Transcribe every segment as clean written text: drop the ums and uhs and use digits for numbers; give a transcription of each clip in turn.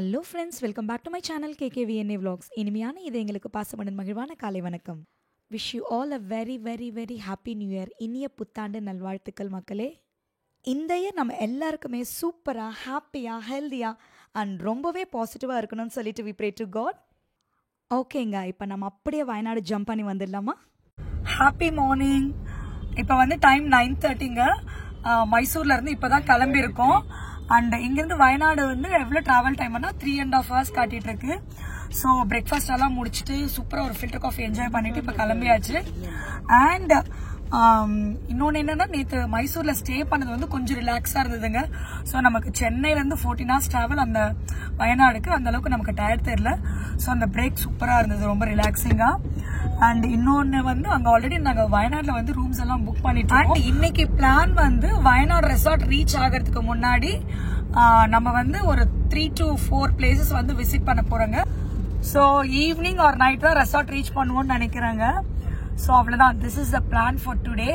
Hello friends, welcome back to my channel KKVNA vlogs. இனிமையான இது எங்களுக்கு பாசமடன் மகிழ்வான காலை வணக்கம். Wish you all a very very very happy new year. இனிய புத்தாண்டு நல்வாழ்த்துக்கள் மக்களே. இந்த இயர் நம்ம எல்லாருக்குமே சூப்பராக, ஹாப்பியாக, ஹெல்த்தியாக அண்ட் ரொம்பவே பாசிட்டிவாக இருக்கணும்னு சொல்லிட்டு வி ப்ரே டு காட். ஓகேங்க, இப்போ நம்ம அப்படியே வயநாடு ஜம்ப் பண்ணி வந்துடலாமா? Happy morning. இப்போ வந்து டைம் 9:30ங்க. மைசூர்லேருந்து இப்போ தான் கிளம்பியிருக்கோம். அண்ட் இங்கேருந்து வயநாடு வந்து எவ்வளோ ட்ராவல் டைம்னா 3.5 hours காட்டிட்டு இருக்கு. ஸோ பிரேக்ஃபாஸ்ட் எல்லாம் முடிச்சுட்டு சூப்பராக ஒரு ஃபில்டர் காஃபி என்ஜாய் பண்ணிட்டு இப்போ கிளம்பியாச்சு. அண்ட் இன்னொன்று என்னன்னா, நேற்று மைசூரில் ஸ்டே பண்ணது வந்து கொஞ்சம் ரிலாக்ஸாக இருந்ததுங்க. ஸோ நமக்கு சென்னையிலேருந்து 14 hours ட்ராவல் அந்த வயநாடுக்கு அந்த அளவுக்கு நமக்கு டயர்ட் தெரியல. ஸோ அந்த பிரேக் சூப்பராக இருந்தது, ரொம்ப ரிலாக்ஸிங்காக. அண்ட் இன்னொன்று வந்து அங்கே ஆல்ரெடி நாங்கள் வயநாட்டில் வந்து ரூம்ஸ் எல்லாம் புக் பண்ணிட்டோம். அண்ட் இன்னைக்கு பிளான் வந்து வயநாடு ரெசார்ட் ரீச் ஆகிறதுக்கு முன்னாடி நம்ம வந்து ஒரு 3 to 4 பிளேசஸ் வந்து விசிட் பண்ண போறோங்க. ஸோ ஈவினிங் ஆர் நைட் தான் ரெசார்ட் ரீச் பண்ணுவோம்னு நினைக்கிறேங்க. ஸோ அவ்வளோதான், this is the plan for today.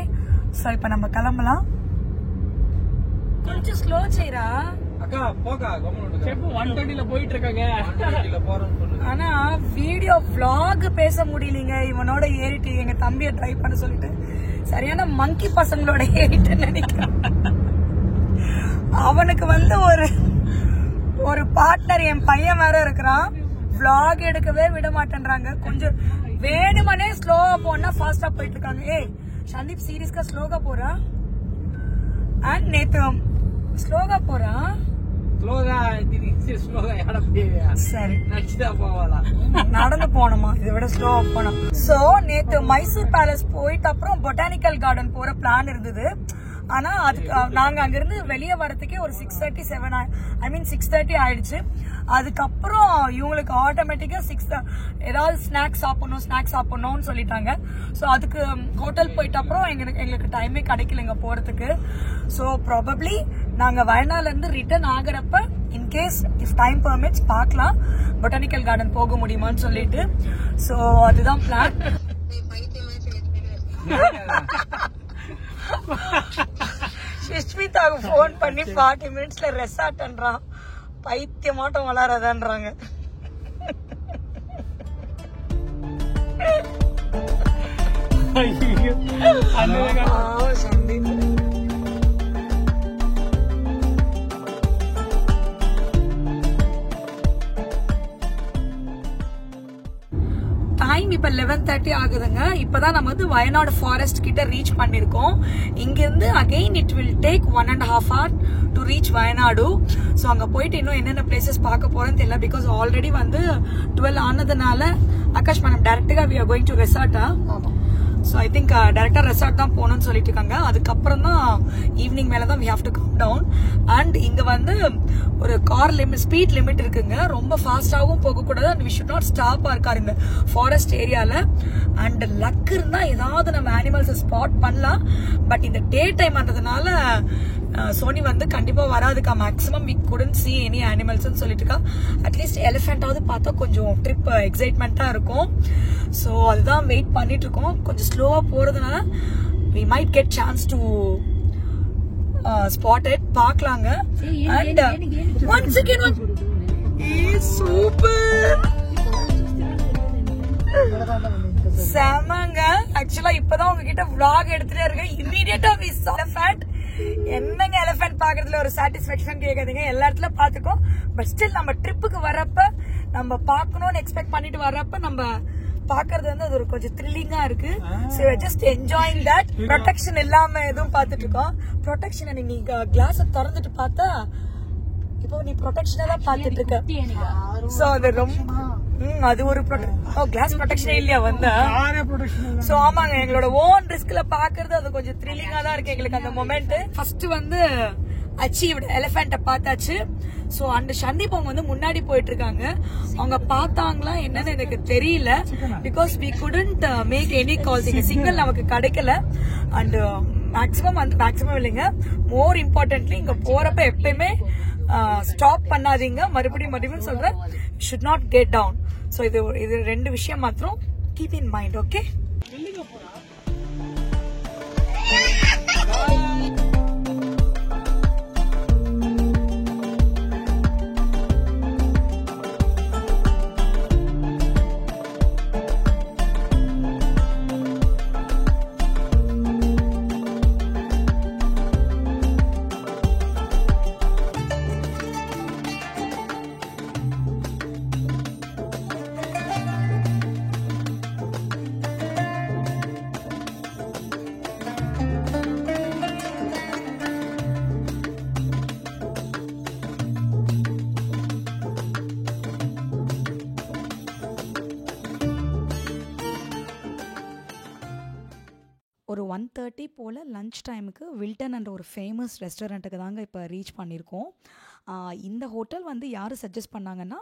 So இப்போ நம்ம கிளம்பலாம். கொஞ்சம் ஸ்லோ செய்றா அக்கா, போகா 120ல போயிட்டு இருக்காங்க. ஆனா வீடியோ vlog பேச முடியலங்க. இவனோட ஏறிட்டு எங்க தம்பியை ட்ரை பண்ண சொல்லிட்டு சரியான மங்கி பசங்களோட ஏறிட்டு நினைக்கிறேன். அவனுக்கு வந்து ஒரு பார்ட்னர் என் பையன் வேற இருக்கிறான். vlog எடுக்கவே விட மாட்டேன்றாங்க. கொஞ்சம் வேணுமனே ஸ்லோவா போனா ஃபாஸ்டா போயிட்டு இருக்காங்க. ஏய் சந்தீப், சீரியஸ்கா ஸ்லோகா போறா? அண்ட் நேத்து ஸ்லோகா போறா. சரி, நடந்து போனோமா, இதை விட ஸ்லோவா போனோம். சோ நேத்து மைசூர் பேலஸ் போயிட்டு அப்புறம் பொட்டானிக்கல் கார்டன் போற பிளான் இருந்தது. ஆனா அதுக்கு நாங்க அங்கிருந்து வெளியே வரதுக்கே ஒரு 6:30 ஆயிடுச்சு. அதுக்கப்புறம் இவங்களுக்கு ஆட்டோமேட்டிக்கா ஏதாவது ஸ்நாக்ஸ் சாப்பிடணும்னு சொல்லிட்டாங்க. ஸோ அதுக்கு ஹோட்டல் போயிட்ட அப்புறம் எங்களுக்கு டைமே கிடைக்கலங்க போறதுக்கு. ஸோ ப்ராபப்ளி நாங்க வயநாடுல இருந்து ரிட்டர்ன் ஆகிறப்ப இன்கேஸ் இஃப் டைம் பெர்மிட்ஸ் பார்க்கலாம் பொட்டானிக்கல் கார்டன் போக முடியுமான்னு சொல்லிட்டு. ஸோ அதுதான் பிளான். சுஷ்மிதாவுக்கு போன் பண்ணி 40 minutesல ரெசார்ட்ன்றான். பைத்தியமாட்டம் வளராதான்றாங்க. டைம் இப்ப 11:30 ஆகுதுங்க. இப்பதான் நம்ம வந்து வயநாடு ஃபாரஸ்ட் கிட்ட ரீச் பண்ணிருக்கோம். இங்க இருந்து again it will take 1.5 hour to reach Wayanad. So அங்க போயிட்டு இன்னும் என்னென்ன பிளேசஸ் பார்க்க போறேன்னு தெரியல. பிகாஸ் ஆல்ரெடி வந்து 12 ஆனதுனால ஆகாஷ் மேடம் டைரக்டா வி ஆர் கோயிங் டு ரெசார்ட்டா. ஸோ ஐ திங்க் டேரக்டா ரெசார்ட் தான் போகணும்னு சொல்லிட்டு இருக்காங்க. அதுக்கப்புறம் தான் ஈவினிங் மேலே தான் we have to come down. And இங்க வந்து ஒரு கார் ஸ்பீட் லிமிட் இருக்குங்க. ரொம்ப ஃபாஸ்டாகவும் போகக்கூடாது. அண்ட் வி ஷுட் நாட் ஸ்டாப்பா இருக்காருங்க ஃபாரஸ்ட் ஏரியால. அண்ட் லக் இருந்தா ஏதாவது நம்ம அனிமல்ஸ் ஸ்பாட் பண்ணலாம். பட் இந்த டே டைம் ஆனதுனால சோனி வந்து கண்டிப்பா வராதுக்கா. Maximum we couldn't see any animals சொல்லிட்டு இருக்கா. அட்லீஸ்ட் எலிஃபென்டாவது பார்த்தா கொஞ்சம் ட்ரிப் எக்ஸைட்மெண்டா இருக்கும். ஸோ அதுதான் வெயிட் பண்ணிட்டு இருக்கோம். கொஞ்சம் ஸ்லோவா போறதுனால we might get chance to spot it. பார்க்கலாங்க. And once again சூப்பர் செமங்க. ஆக்சுவலா இப்பதான் உங்ககிட்ட vlog எடுத்துட்டே இருக்கேன். Immediately we saw elephant. என்னங்க எலிஃபென்ட் பாக்குறதுல ஒரு சாட்டிஸ்பாக்சன் கேட்காதீங்க. எல்லா இடத்துல பாத்துக்கோ. பட் ஸ்டில் நம்ம ட்ரிப்புக்கு வர்றப்ப நம்ம பாக்கணும்னு எக்ஸ்பெக்ட் பண்ணிட்டு வர்றப்ப நம்ம பாக்குறது வந்து அது ஒரு கொஞ்சம் த்ரில்லிங்கா இருக்கு. So just enjoying that. Protection இல்லாம எதுவும் பாத்துட்டு இருக்கோம். ப்ரொடெக்ஷன் நீங்க கிளாஸ் திறந்துட்டு பார்த்தா இப்போ நீ ப்ரொடெக்ஷனை தான் பாத்துட்டு இருக்க. சோ அது ரொம்ப அது ஒரு கிளாஸ் ப்ரொடெக்ஷனே இல்லையா வந்தா. சோ ஆமாங்க, எங்களோட ஓன் ரிஸ்க்ல பாக்குறது அது கொஞ்சம் த்ரில்லிங்கா தான் இருக்கு எங்களுக்கு அந்த மொமெண்ட். ஃபர்ஸ்ட் வந்து அச்சீவ்ட் எலிஃபென்ட்ட பார்த்தாச்சு. சோ அந்த சந்தீப் அவங்க வந்து முன்னாடி போயிட்டு இருக்காங்க. அவங்க பார்த்தாங்களா என்னன்னு எனக்கு தெரியல. Because we couldn't make any calls. இங்க சிக்னல் நமக்கு கிடைக்கல. அண்ட் மேக்ஸிமம் இல்லைங்க, மோர் இம்பார்ட்டன்ட்லி இங்க போறப்ப எப்பயுமே ஸ்டாப் பண்ணாதீங்க. மறுபடியும் சொல்றேன், should not get down. So இது 2 விஷயம் மாத்திரம் கீப் இன் மைண்ட். ஓகே, ஒரு 1:30 போல் லன்ச் டைமுக்கு வில்டன் என்ற ஒரு ஃபேமஸ் ரெஸ்டாரண்ட்டுக்கு தாங்க இப்போ ரீச் பண்ணியிருக்கோம். இந்த ஹோட்டல் வந்து யார் சஜஸ்ட் பண்ணாங்கன்னா,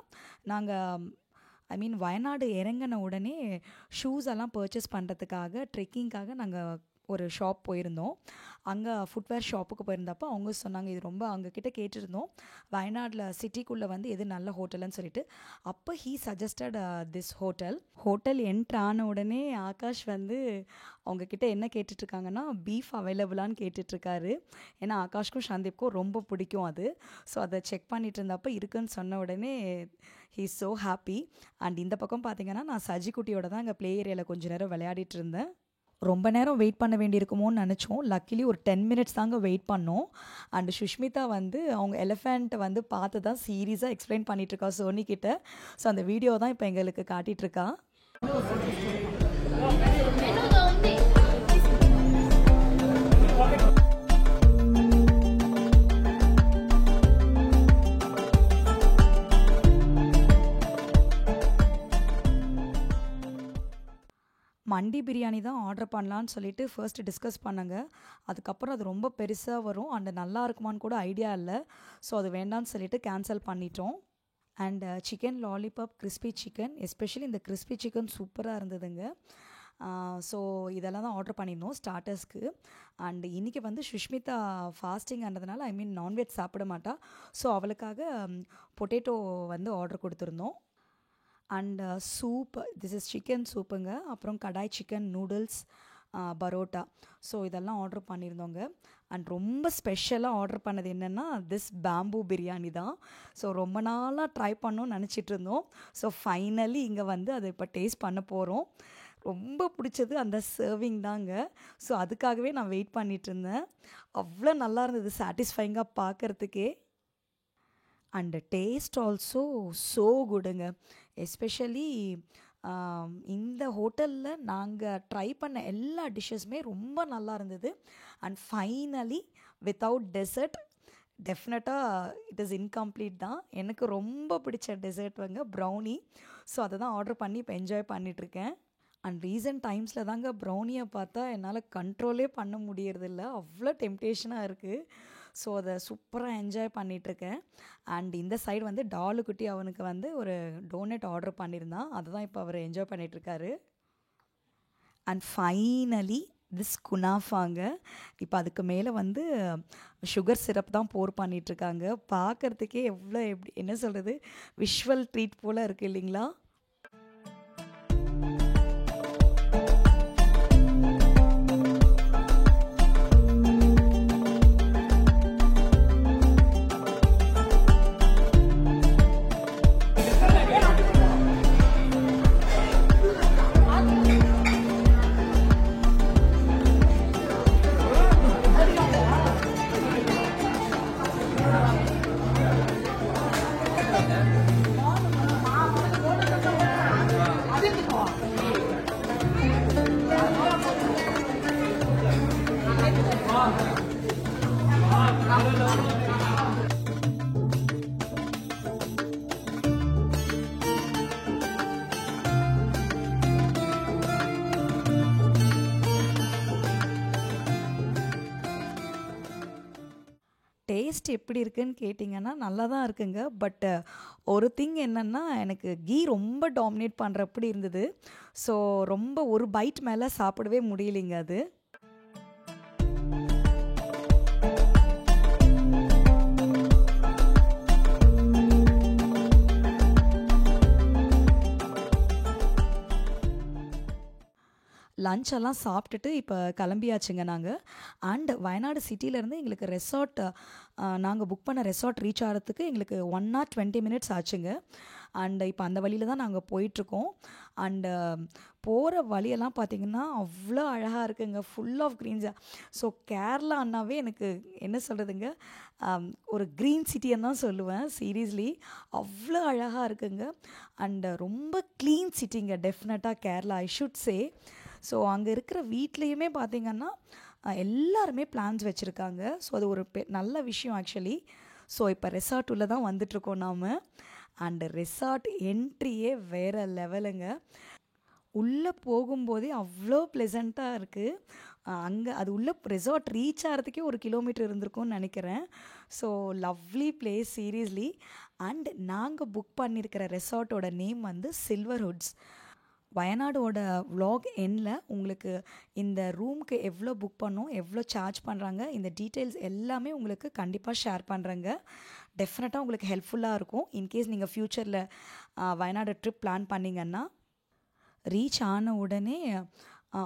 நாங்கள் வயநாடு இறங்கின உடனே ஷூஸ் எல்லாம் பர்ச்சேஸ் பண்ணுறதுக்காக ட்ரெக்கிங்காக நாங்கள் ஒரு ஷாப் போயிருந்தோம். அங்கே ஃபுட்வேர் ஷாப்புக்கு போயிருந்தப்போ அவங்க சொன்னாங்க, இது ரொம்ப அவங்கக்கிட்ட கேட்டிருந்தோம் வயநாட்டில் சிட்டிக்குள்ளே வந்து எது நல்ல ஹோட்டல்னு சொல்லிட்டு. அப்போ he suggested this hotel entry ஆன உடனே ஆகாஷ் வந்து அவங்கக்கிட்ட என்ன கேட்டுட்ருக்காங்கன்னா, பீஃப் அவைலபிளான்னு கேட்டுட்ருக்காரு. ஏன்னா ஆகாஷ்க்கும் சந்தீப்க்கும் ரொம்ப பிடிக்கும் அது. ஸோ அதை செக் பண்ணிட்டு இருந்தப்போ இருக்குன்னு சொன்ன உடனே he is so happy. And இந்த பக்கம் பார்த்தீங்கன்னா, நான் சஜிக்குட்டியோட தான் இங்கே ப்ளே ஏரியாவில் கொஞ்சம் நேரம் விளையாடிட்டு இருந்தேன். ரொம்ப நேரம் வெயிட் பண்ண வேண்டியிருக்குமோன்னு நினச்சோம். லக்கிலி ஒரு 10 மினிட்ஸ் தாங்க வெயிட் பண்ணோம். அண்ட் சுஷ்மிதா வந்து அவங்க எலிஃபெண்ட்டை வந்து பார்த்து தான் சீரியஸாக எக்ஸ்பிளைன் பண்ணிகிட்ருக்கா சோனிக்கிட்ட. ஸோ அந்த வீடியோ தான் இப்போ எங்களுக்கு காட்டிகிட்ருக்கா. மண்டி பிரியாணி தான் ஆர்டர் பண்ணலான்னு சொல்லிட்டு ஃபர்ஸ்ட்டு டிஸ்கஸ் பண்ணாங்க. அதுக்கப்புறம் அது ரொம்ப பெருசாக வரும் அண்ட் நல்லா இருக்குமான்னு கூட ஐடியா இல்லை. ஸோ அது வேண்டான்னு சொல்லிட்டு கேன்சல் பண்ணிட்டோம். And chicken lollipop, crispy chicken, especially இந்த கிறிஸ்பி சிக்கன் சூப்பராக இருந்ததுங்க. ஸோ இதெல்லாம் தான் ஆர்டர் பண்ணியிருந்தோம் ஸ்டார்டர்ஸ்க்கு. அண்ட் இன்றைக்கி வந்து சுஷ்மிதா ஃபாஸ்டிங் ஆனதுனால நான்வெஜ் சாப்பிட மாட்டா. ஸோ அவளுக்காக பொட்டேட்டோ வந்து ஆர்டர் கொடுத்துருந்தோம். And soup, this is chicken சூப்புங்க. அப்புறம் kadai chicken, noodles, parotta. So இதெல்லாம் ஆர்டர் பண்ணியிருந்தோங்க. அண்ட் ரொம்ப ஸ்பெஷலாக ஆர்டர் பண்ணது என்னென்னா திஸ் பேம்பூ பிரியாணி தான். ஸோ ரொம்ப நாளாக ட்ரை பண்ணணும்னு நினச்சிட்டு இருந்தோம். ஸோ ஃபைனலி இங்கே வந்து அதை இப்போ டேஸ்ட் பண்ண போகிறோம். ரொம்ப பிடிச்சது அந்த சர்விங் தாங்க. ஸோ அதுக்காகவே நான் வெயிட் பண்ணிகிட்டு இருந்தேன். அவ்வளோ நல்லா இருந்தது, சாட்டிஸ்ஃபைங்காக பார்க்குறதுக்கே. அண்ட் டேஸ்ட் ஆல்சோ ஸோ குடுங்க. எஸ்பெஷலி இந்த ஹோட்டலில் நாங்கள் ட்ரை பண்ண எல்லா டிஷ்ஷஸுமே ரொம்ப நல்லா இருந்தது. அண்ட் ஃபைனலி வித்தவுட் டெசர்ட் டெஃபினட்டாக இட் இஸ் இன்கம்ப்ளீட் தான். எனக்கு ரொம்ப பிடிச்ச டெசர்ட் வந்து ப்ரௌனி. ஸோ அதை தான் ஆர்டர் பண்ணி இப்போ என்ஜாய் பண்ணிகிட்ருக்கேன். அண்ட் ரீசன்ட் டைம்ஸில் தாங்க ப்ரௌனியை பார்த்தா என்னால் கண்ட்ரோலே பண்ண முடியறதில்ல, அவ்வளோ டெம்டேஷனாக இருக்குது. ஸோ அதை சூப்பராக என்ஜாய் பண்ணிகிட்ருக்கேன். அண்ட் இந்த சைடு வந்து டாலுக்குட்டி அவனுக்கு வந்து ஒரு டோனட் ஆர்டர் பண்ணியிருந்தான். அதை தான் இப்போ அவர் என்ஜாய் பண்ணிகிட்ருக்காரு. அண்ட் ஃபைனலி திஸ் குனாஃபாங்க. இப்போ அதுக்கு மேலே வந்து சுகர் சிரப் தான் போர் பண்ணிகிட்ருக்காங்க. பார்க்குறதுக்கே எப்படி என்ன சொல்கிறது, விஷுவல் ட்ரீட் போல் இருக்குது இல்லைங்களா? டேஸ்ட் எப்படி இருக்குன்னு கேட்டிங்கன்னா நல்லா தான் இருக்குங்க. பட் ஒரு திங் என்னென்னா, எனக்கு கீ ரொம்ப டாமினேட் பண்ணுறப்படி இருந்தது. ஸோ ரொம்ப ஒரு பைட் மேலே சாப்பிடவே முடியலைங்க அது. லஞ்செல்லாம் சாப்பிட்டுட்டு இப்போ கிளம்பியாச்சுங்க நாங்கள். அண்ட் வயநாடு சிட்டியிலேருந்து எங்களுக்கு ரெசார்ட், நாங்கள் புக் பண்ண ரெசார்ட் ரீச் ஆகிறதுக்கு எங்களுக்கு 1 hour 20 minutes ஆச்சுங்க. அண்டு இப்போ அந்த வழியில் தான் நாங்கள் போயிட்டுருக்கோம். அண்டு போகிற வழியெல்லாம் பார்த்திங்கன்னா அவ்வளோ அழகாக இருக்குங்க, ஃபுல் ஆஃப் க்ரீன்ஸாக. ஸோ கேரளான்னாவே எனக்கு என்ன சொல்கிறதுங்க, ஒரு க்ரீன் சிட்டின்னு தான் சொல்லுவேன். சீரியஸ்லி அவ்வளோ அழகாக இருக்குங்க. அண்டு ரொம்ப க்ளீன் சிட்டிங்க டெஃபினட்டாக Kerala, I should say. So அங்கே இருக்கிற வீட்லேயுமே பார்த்திங்கன்னா எல்லாருமே பிளான்ஸ் வச்சுருக்காங்க. ஸோ அது ஒரு நல்ல விஷயம் ஆக்சுவலி. ஸோ இப்போ ரெசார்ட் உள்ள தான் வந்துட்ருக்கோம் நாம். அண்டு ரெசார்ட் என்ட்ரியே வேறு லெவலுங்க. உள்ளே போகும்போதே அவ்வளோ ப்ளெசண்ட்டாக இருக்குது. அங்கே அது உள்ள ரெசார்ட் ரீச் ஆகிறதுக்கே 1 கிலோமீட்டர் இருந்திருக்கும்னு நினைக்கிறேன். So lovely place seriously. And நாங்கள் புக் பண்ணியிருக்கிற ரெசார்ட்டோட நேம் வந்து சில்வர்ஹுட்ஸ். வயநாடோட vlog எண்ணில் உங்களுக்கு இந்த ரூமுக்கு எவ்வளோ புக் பண்ணோம், எவ்வளோ சார்ஜ் பண்ணுறாங்க, இந்த டீட்டெயில்ஸ் எல்லாமே உங்களுக்கு கண்டிப்பாக ஷேர் பண்ணுறேங்க. டெஃபினட்டாக உங்களுக்கு ஹெல்ப்ஃபுல்லாக இருக்கும். இன்கேஸ் நீங்கள் ஃப்யூச்சரில் வயநாடு ட்ரிப் பிளான் பண்ணிங்கன்னா. ரீச் ஆன உடனே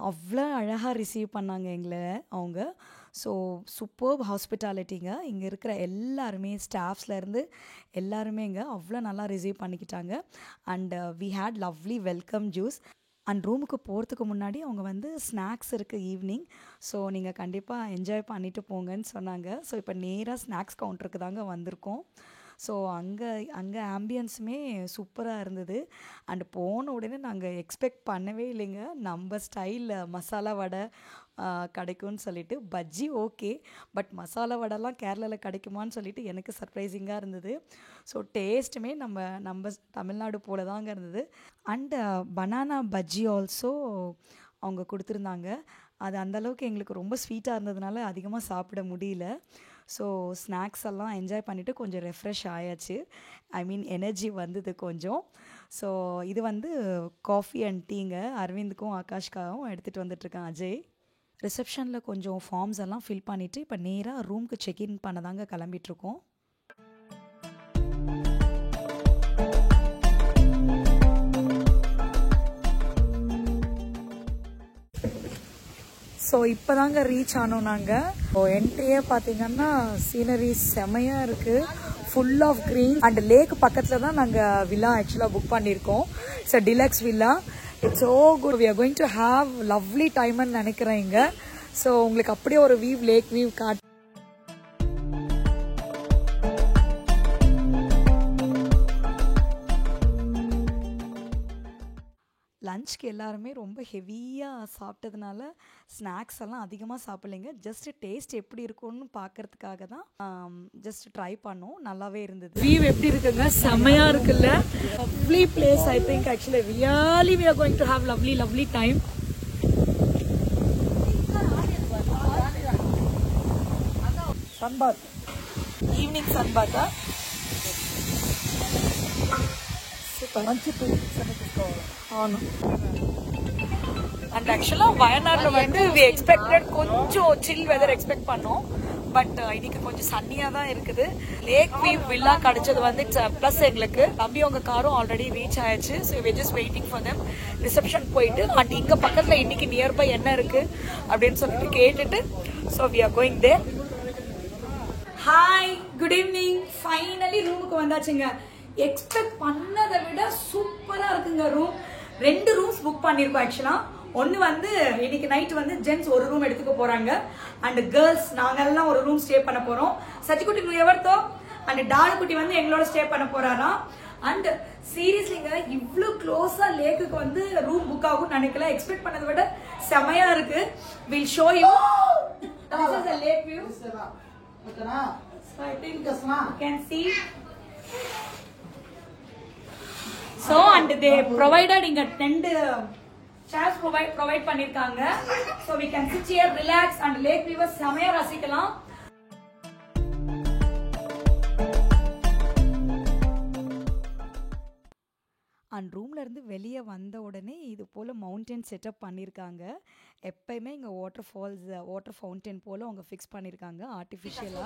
அவ்வளோ அழகாக ரிசீவ் பண்ணாங்க எங்களை அவங்க. ஸோ சூப்பர்ப் ஹாஸ்பிட்டாலிட்டிங்க. இங்கே இருக்கிற எல்லாருமே ஸ்டாஃப்ஸ்லேருந்து எல்லாருமே இங்கே அவ்வளோ நல்லா ரிசீவ் பண்ணிக்கிட்டாங்க. And we had lovely welcome juice. And ரூமுக்கு போகிறதுக்கு முன்னாடி அவங்க வந்து ஸ்நாக்ஸ் இருக்குது ஈவினிங். ஸோ நீங்கள் கண்டிப்பாக என்ஜாய் பண்ணிவிட்டு போங்கன்னு சொன்னாங்க. ஸோ இப்போ நேராக ஸ்நாக்ஸ் கவுண்டருக்கு தாங்க வந்திருக்கோம். ஸோ அங்கே ஆம்பியன்ஸுமே சூப்பராக இருந்தது. அண்டு போன உடனே நாங்கள் எக்ஸ்பெக்ட் பண்ணவே இல்லைங்க நம்ம ஸ்டைலில் மசாலா வடை கிடைக்கும்னு சொல்லிட்டு. பஜ்ஜி ஓகே, பட் மசாலா வடைலாம் கேரளாவில் கிடைக்குமான்னு சொல்லிட்டு எனக்கு சர்ப்ரைசிங்காக இருந்தது. ஸோ டேஸ்ட்டுமே நம்ம தமிழ்நாடு போல தாங்க இருந்தது. அண்டு பனானா பஜ்ஜி ஆல்சோ அவங்க கொடுத்துருந்தாங்க. அது அந்தளவுக்கு எங்களுக்கு ரொம்ப ஸ்வீட்டாக இருந்ததுனால அதிகமாக சாப்பிட முடியல. ஸோ ஸ்நாக்ஸ் எல்லாம் என்ஜாய் பண்ணிவிட்டு கொஞ்சம் ரெஃப்ரெஷ் ஆயாச்சு. ஐ மீன் எனர்ஜி வந்தது கொஞ்சம். ஸோ இது வந்து காஃபி அண்ட் டீங்க அரவிந்துக்கும் ஆகாஷ்காகவும் எடுத்துகிட்டு வந்துட்டுருக்கேன் அஜய். ரிசப்ஷனில் கொஞ்சம் ஃபார்ம்ஸ் எல்லாம் ஃபில் பண்ணிவிட்டு இப்போ நேராக ரூமுக்கு செக்இன் பண்ண தாங்க கிளம்பிட்டுருக்கோம். ஸோ இப்போ தாங்க ரீச் ஆனோம் நாங்கள். என்ட்ரியே பார்த்தீங்கன்னா சீனரி செமையாக இருக்குது. Full of green and lake பக்கத்தில் தான் நாங்கள் வில்லா ஆக்சுவலாக புக் பண்ணியிருக்கோம். It's a deluxe villa. It's so good. We are going to have lovely டைம்னு நினைக்கிறேன் இங்கே. ஸோ உங்களுக்கு அப்படியே ஒரு வியூ, லேக் வியூ காட்டு. லஞ்ச்க்கு எல்லாருமே ரொம்ப ஹெவியாக சாப்பிட்டதுனால ஸ்நாக்ஸ் எல்லாம் அதிகமாக சாப்பிட்லைங்க. ஜஸ்ட் டேஸ்ட் எப்படி இருக்கும்னு பார்க்கறதுக்காக தான் ஜஸ்ட் ட்ரை பண்ணோம். நல்லாவே இருந்தது. வியூ எப்படி இருக்குங்க? செம்மையாக இருக்குல்ல? Lovely place. I think actually really we are going to have lovely time. Sunbath, evening சன்பாத்தா? அண்ட் ஆக்சுவலா வயநாடுல வந்து we expected கொஞ்சம் சில் வெதர் எக்ஸ்பெக்ட் பண்ணோம். பட் இன்னைக்கு கொஞ்சம் சன்னியா தான் இருக்குது. லேக் வியூ வில்லா கிடைச்சது வந்து பிளஸ் எங்களுக்கு. தம்பி அவங்க காரும் ஆல்ரெடி ரீச் ஆயிடுச்சு. So we just waiting for them. Reception போயிட்டு அண்ட் இங்க பக்கத்துல இன்னைக்கு நியர்பை என்ன இருக்கு அப்படின்னு சொல்லிட்டு கேட்டுட்டு so we are going there. Hi, good evening. Finally ரூமுக்கு வந்தாச்சுங்க. எக்ஸ்பெக்ட் பண்ணதை விட சூப்பரா இருக்குங்க ரூம். 2 ரூம்ஸ் புக் பண்ணிருக்கோம் ஆக்சுவலா. ஒன்னு வந்து இன்னைக்கு நைட் வந்து ஜென்ஸ் ஒரு ரூம் எடுத்துக்க போறாங்க அண்ட் கேர்ள்ஸ் நாங்க எல்லாம் ஒரு ரூம் ஸ்டே பண்ண போறோம். சச்சிக்குட்டி நூ எவர்த்தோ அண்ட் டாலுக்குட்டி வந்து எங்களோட ஸ்டே பண்ண போறாராம். அண்ட் சீரியஸ்லிங்க இவ்ளோ க்ளோஸா லேக்குக்கு வந்து ரூம் புக் ஆகும் நினைக்கல. எக்ஸ்பெக்ட் பண்ணதை விட செமையா இருக்கு. Will show you. This is the lake view. So I think you can see. So and they provided inga tent chairs provide பண்ணிருக்காங்க. So we can sit here, relax and lake view செமையா ரசிக்கலாம். And ரூம்ல இருந்து வெளியே வந்த உடனே இது போல மவுண்டன் செட்டப் பண்ணிருக்காங்க. எப்பயுமே இங்க வாட்டர் ஃபால்ஸ், வாட்டர் ஃபவுண்டன் போல அவங்க ஃபிக்ஸ் பண்ணிருக்காங்க ஆர்டிஃபிஷியலா.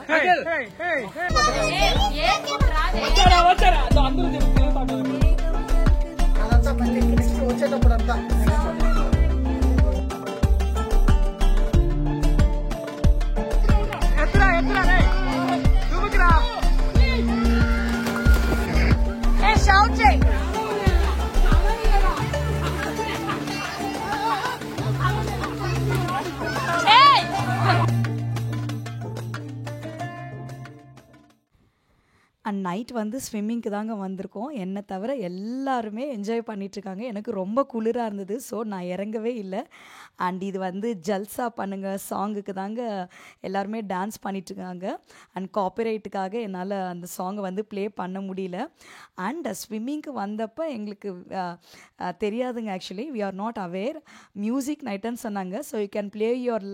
அண்ட் அண்ட் நைட் வந்து ஸ்விம்மிங்க்கு தாங்க வந்திருக்கோம். என்னை தவிர எல்லாருமே என்ஜாய் பண்ணிகிட்ருக்காங்க. எனக்கு ரொம்ப குளிராக இருந்தது. ஸோ நான் இறங்கவே இல்லை. அண்ட் இது வந்து ஜல்சா பண்ணுங்க சாங்குக்கு தாங்க எல்லாருமே டான்ஸ் பண்ணிகிட்ருக்காங்க. அண்ட் காப்பிரைட்டுக்காக என்னால் அந்த சாங்கை வந்து ப்ளே பண்ண முடியல. அண்ட் ஸ்விம்மிங்க்கு வந்தப்போ எங்களுக்கு தெரியாதுங்க. Actually we are not aware. Music நைட்டுன்னு சொன்னாங்க. So you can play your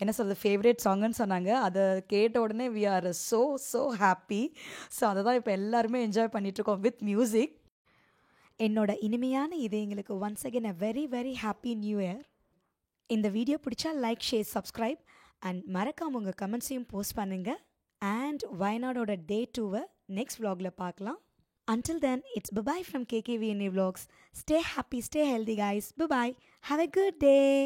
என்ன சொல்கிறது ஃபேவரேட் சாங்குன்னு சொன்னாங்க. அதை கேட்ட உடனே we are so happy. So அதை தான் இப்போ எல்லாருமே என்ஜாய் பண்ணிகிட்ருக்கோம் வித் மியூசிக். என்னோட இனிமையான இதயங்களுக்கு once again a very very happy new year. இந்த வீடியோ பிடிச்சா லைக், ஷேர், சப்ஸ்கிரைப் அண்ட் மறக்காம உங்கள் கமெண்ட்ஸையும் போஸ்ட் பண்ணுங்கள். அண்ட் வயநாடோட டே 2 நெக்ஸ்ட் vlogல பார்க்கலாம். Until then, it's bye-bye from KKVNA Vlogs. Stay happy, stay healthy guys. Bye-bye. Have a good day.